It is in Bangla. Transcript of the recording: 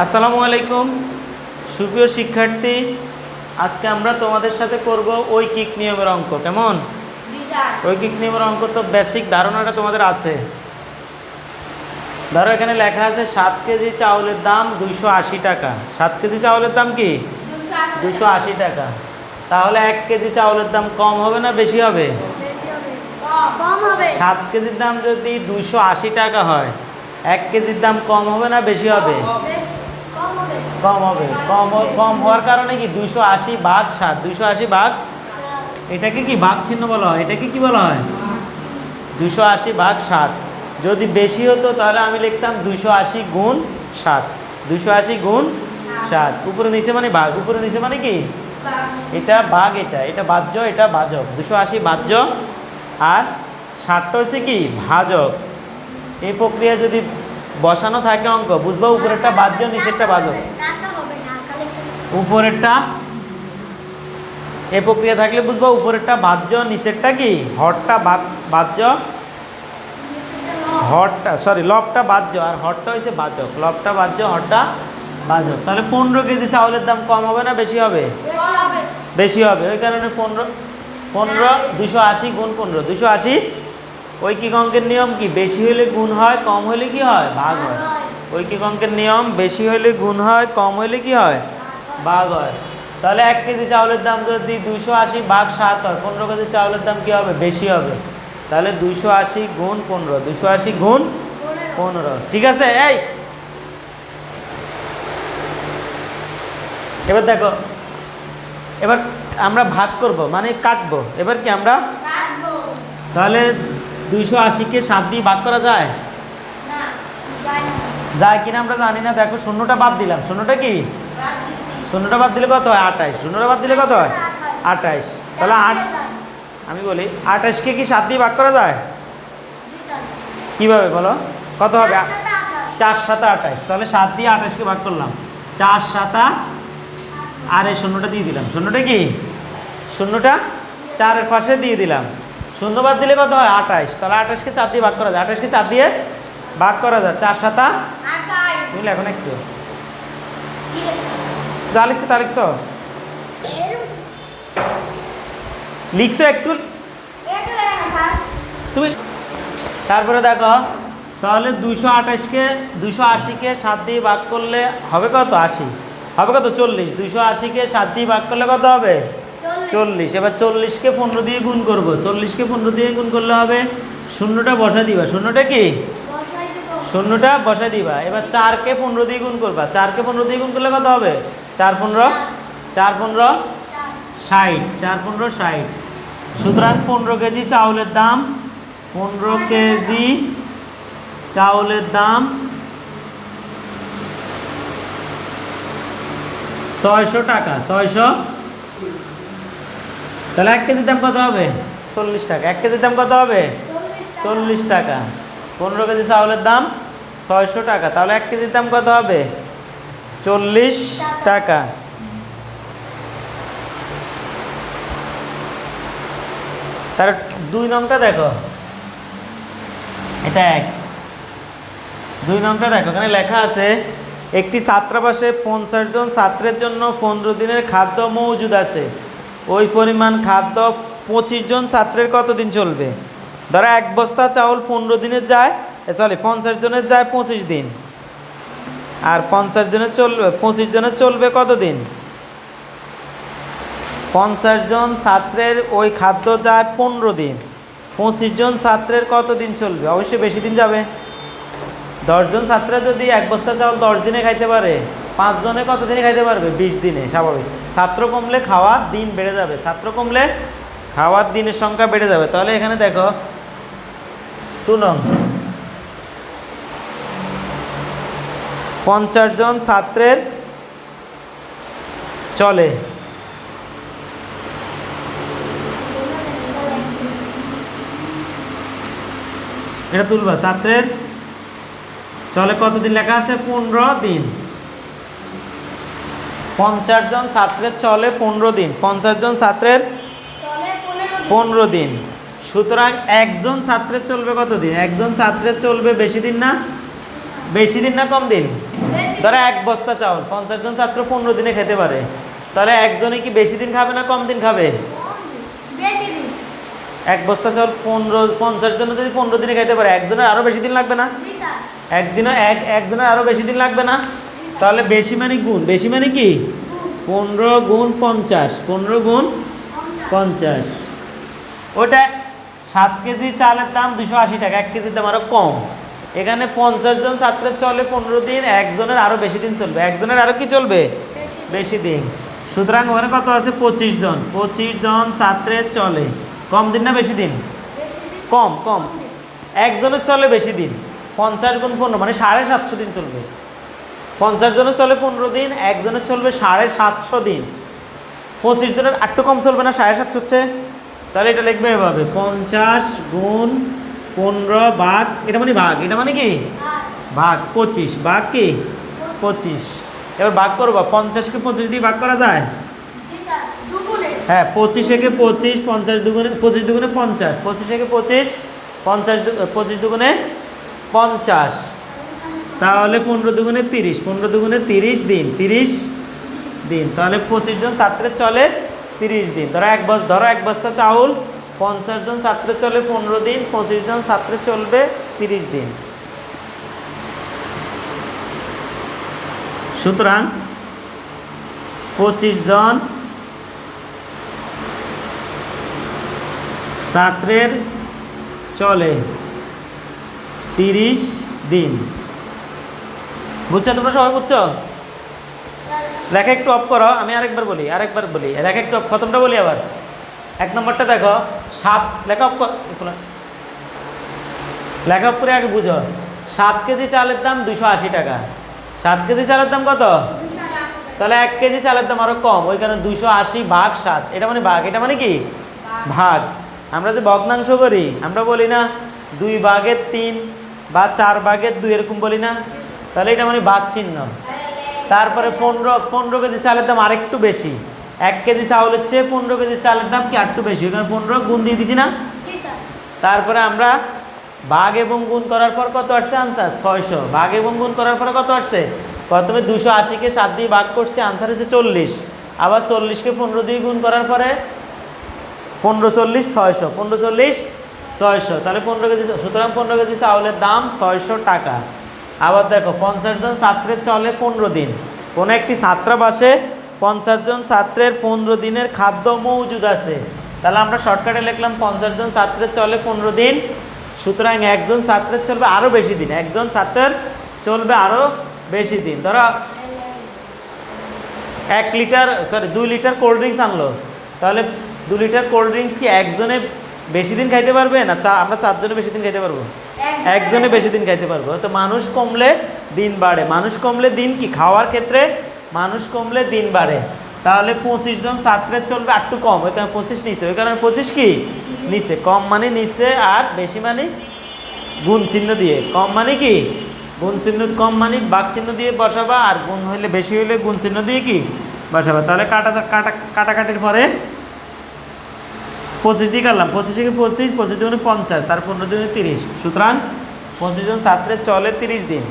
আসসালামু আলাইকুম সুপ্রিয় শিক্ষার্থী, আজকে আমরা তোমাদের সাথে করব ঐকিক নিয়মের অঙ্ক। কেমন? ঐকিক নিয়মের অঙ্ক তো বেসিক ধারণাটা তোমাদের আছে। ধরো এখানে লেখা আছে 7 কেজি চাউলের দাম 280 টাকা। 7 কেজি চাউলের দাম কি 280 টাকা। তাহলে 1 কেজি চাউলের দাম কম হবে না বেশি হবে? 7 কেজির দাম যদি 280 টাকা হয়, 1 কেজির দাম কম হবে না বেশি হবে? কম হবে। কম হওয়ার কারণে কি 280 ভাগ 7, 280 ভাগ, এটাকে কি ভাগ চিহ্ন বলা হয়, এটাকে কি বলা হয়? 280 ভাগ 7। যদি বেশি হতো তাহলে আমি লিখতাম 280 গুণ 7, 280 গুণ 7। উপরে নিচে মানে ভাগ, উপরে নিচে মানে কি এটা ভাগ, এটা বাহ্য, এটা ভাজক। 280 ভাজ্য আর 7টা হচ্ছে কি ভাজক। এই প্রক্রিয়া যদি বসানো থাকে অঙ্ক বুঝবা, উপরেরটা বাহ্য নিচেরটা ভাজক। উপরেরটা এই প্রক্রিয়া থাকলে বুঝবা উপরেরটা বাহ্য নিচেরটা কি হরটা বাহ্য, হরটা লবটা বাহ্য আর হরটা হচ্ছে ভাজক। লবটা বাহ্য, হরটা ভাজক। তাহলে 15 কেজি চাউলের দাম কম হবে না বেশি হবে? বেশি হবে। ওই কারণে 15 280 গুণ 15, 280। ঐকিক অঙ্কের নিয়ম কি বেশি হলে গুণ হয়, কম হলে কি হয় ভাগ হয়। ঐকিক অঙ্কের নিয়ম বেশি হলে গুণ হয়, কম হলে কি হয় ভাগ হয়। তাহলে 1 কেজি চাউলের দাম যদি 280 ভাগ 7 হয়, 15 কেজি চাউলের দাম কি হবে বেশি হবে। তাহলে 280 গুণ 15, 280 গুণ 15। ঠিক আছে। এই এবার দেখো, এবার আমরা ভাগ করব মানে কাটবো। এবার কি আমরা তাহলে 280-কে 7 দিয়ে ভাগ করা যায়? যায় কিনা আমরা জানি না। দেখো শূন্যটা বাদ দিলাম, শূন্যটা কি শূন্যটা বাদ দিলে কত হয় 28, শূন্যটা বাদ দিলে কত হয় 28। তাহলে আমি বলি 28-কে কি 7 দিয়ে ভাগ করা যায়? কিভাবে বলো, কত হবে? 4 7 28। তাহলে 7 দিয়ে 28-কে ভাগ করলাম, 4 7 আর এই শূন্যটা দিয়ে দিলাম। শূন্যটা কি শূন্যটা 4-এর পাশে দিয়ে দিলাম। শূন্য বাদ দিলে কত হয় 28। তাহলে 28-কে 4 দিয়ে ভাগ করা যায়, 28-কে 4 দিয়ে ভাগ করা যায়। 4 7 বুঝলে? এখন একটু যা লিখছো তা লিখছো, লিখছো একটু তুমি। তারপরে দেখো তাহলে 280-কে 7 দিয়ে ভাগ করলে হবে কত 80, হবে কত 40। 280-কে 7 দিয়ে ভাগ করলে কত হবে 40। এবার 40-কে 15 দিয়ে গুণ করবো, 40-কে 15 দিয়ে গুণ করলে হবে, শূন্যটা বসা দিবা। শূন্যটা কি শূন্যটা বসা দিবা। এবার 4-কে 15 দিয়ে গুণ করবা, 4-কে 15 দিয়ে গুণ করলে কত হবে 4 15 4 15 60, 4 15 60। সুতরাং 15 কেজি চাউলের দাম 15 কেজি চাউলের দাম 600 টাকা। 600। তাহলে 1 কেজির দাম কত হবে 40 টাকা। 1 কেজির দাম কত হবে 40 টাকা। 15 কেজি চাউলের দাম 600 টাকা। তাহলে 1 কেজির দাম কত হবে 40 টাকা। তার 2 নংটা দেখো, এটা 1। 2 নংটা দেখো, এখানে লেখা আছে একটি ছাত্রাবাসে 50 জন ছাত্রের জন্য 15 দিনের খাদ্য মজুদ আছে। ওই পরিমাণ খাদ্য 25 জন ছাত্রের কতদিন চলবে? ধরো 1 বস্তা চাউল 15 দিনের যায়, 50 জনের যায় 25 দিন, আর 50 জনের চলবে 25 জনের চলবে কতদিন? 50 জন ছাত্রের ওই খাদ্য যায় 15 দিন, 25 জন ছাত্রের কতদিন চলবে? অবশ্যই বেশি দিন যাবে। 10 জন ছাত্র যদি 1 বস্তা চাউল 10 দিনে খাইতে পারে, 5 জনে কত দিনে খাইতে পারবে? 20 দিনে। স্বাভাবিক। ছাত্র কমলে খাওয়ার দিন বেড়ে যাবে, ছাত্র কমলে খাওয়ার দিনের সংখ্যা বেড়ে যাবে। তাহলে এখানে দেখো 2 নং 50 জন ছাত্রের চলে, এটা তুলবা। ছাত্রের চলে কতদিন লেখা আছে 15 দিন। 50 জন ছাত্রের চলে 15 দিন, 50 জন ছাত্রের 15 দিন। সুতরাং একজন ছাত্রের চলবে কতদিন? একজন ছাত্রের চলবে বেশি দিন না? বেশি দিন না কম দিন? ধরো 1 বস্তা চাউল 50 জন ছাত্র 15 দিনে খেতে পারে, তাহলে একজনে কি বেশি দিন খাবে না কম দিন খাবে? 1 বস্তা চাউল 50 জন যদি 15 দিনে খেতে পারে, একজনের আরো বেশি দিন লাগবে না? একজনের আরো বেশি দিন লাগবে না? তাহলে বেশি মানে গুণ, বেশি মানে কি 15 গুণ 50, 15 গুণ 50। ওটা 7 কেজি চালের দাম 280 টাকা, 1 কেজির দাম আরো কম। এখানে 50 জন ছাত্রের চলে 15 দিন, একজনের আরো বেশি দিন চলবে, একজনের আরো কি চলবে বেশি দিন। সুতরাং ওখানে কত আছে 25 জন, 25 জন ছাত্রের চলে কম দিন না বেশি দিন? কম কম। একজনের চলে বেশি দিন, 50 গুণ 15 মানে 750 দিন চলবে। 50 জনের চলে 15 দিন, একজনের চলবে 750 দিন। 25 জনের একটু কম চলবে না, 750 হচ্ছে। তাহলে এটা লিখবে এভাবে 50 গুণ 15 ভাগ, এটা মানে ভাগ, এটা মানে কি ভাগ 25 ভাগ কি 25। এবার ভাগ করবো, 50কে 25 দিয়ে ভাগ করা যায়? হ্যাঁ, 25 একে 25, 50 দুগুণে 25 দুগুণে 50, 25 একে 25, 25 দুগুণে 50, তাহলে 15 দুগুণে 30, 15 দুগুণে 30 দিন, 30 দিন। তাহলে 25 জন ছাত্রের চলে 30 দিন। ধরো এক বস্তা চাউল 50 জন ছাত্রের চলে 15 দিন, 25 জন ছাত্রের চলবে 30 দিন। সুতরাং 25 জন ছাত্রের চলে 30 দিন। বুঝছো তোমরা সবাই? বুঝছো? লেখা একটু অফ করো, আমি আরেকবার বলি লেখা একটু অফ, খতমটা বলি আবার। 1 নম্বরটা দেখো 7, লেখা অফ লেখা অফ করে আগে বুঝো। 7 কেজি চালের দাম 280 টাকা। 7 কেজি চালের দাম কত? তাহলে 1 কেজি চালের দাম আরো কম, ওই কারণে 280 ভাগ 7, এটা মানে ভাগ, এটা মানে কি ভাগ। আমরা যে ভগ্নাংশ করি আমরা বলি না 2 ভাগের 3 বা 4 ভাগের 2 এরকম বলি না? তাহলে এটা মানে ভাগ চিহ্ন। তারপরে 15 কেজি চালের দাম আরেকটু বেশি, 1 কেজি চাউলের চেয়ে 15 কেজি চালের দাম কি আরেকটু বেশি, ওখানে 15 গুণ দিয়ে দিছি না? তারপরে আমরা ভাগ এবং গুণ করার পর কত আসছে আনসার? 600। ভাগ এবং গুণ করার পরে কত আসছে? প্রথমে 280-কে 7 দিয়ে ভাগ করছি, আনসার হচ্ছে 40। আবার 40-কে 15 দিয়ে গুণ করার পরে 15 40 600, 15 40 600, তাহলে 15 কেজি। সুতরাং 15 কেজি চাউলের দাম 600 টাকা। আবার দেখো 50 জন ছাত্রের চলে 15 দিন। কোনো একটি ছাত্রাবাসে 50 জন ছাত্রের 15 দিনের খাদ্য মজুদ আছে। তাহলে আমরা শর্টকাটে লিখলাম 50 জন ছাত্রের চলে 15 দিন। সুতরাং একজন ছাত্রের চলবে আরও বেশি দিন, একজন ছাত্রের চলবে আরও বেশি দিন। ধরো 2 লিটার কোল্ড ড্রিঙ্কস আনলো, তাহলে 2 লিটার কোল্ড ড্রিঙ্কস কি একজনে বেশি দিন খাইতে পারবে না আমরা 4 জনে বেশি দিন খাইতে পারবো? একজনে বেশি দিন খাইতে পারবো। তো মানুষ কমলে দিন বাড়ে, মানুষ কমলে দিন কি খাওয়ার ক্ষেত্রে মানুষ কমলে দিন বাড়ে। তাহলে 25 জন ছাত্রের চলবে একটু কম, ওইখানে 25 নিচে, ওই কারণে 25 কি নিচে। কম মানে নিচে, আর বেশি মানে গুণ চিহ্ন দিয়ে। কম মানে কি গুণ চিহ্ন, কম মানে বাঘ চিহ্ন দিয়ে বসাবা, আর গুণ হইলে বেশি হইলে গুণ চিহ্ন দিয়ে কি বসাবা। তাহলে কাটাকাটির পরে 25 দিয়ে কাটলাম, 25-কে 25, 25 দুগুণে 50, তার 15 দুগুণে 30। সুতরাং 25 জন ছাত্রের চলে 30 দিন।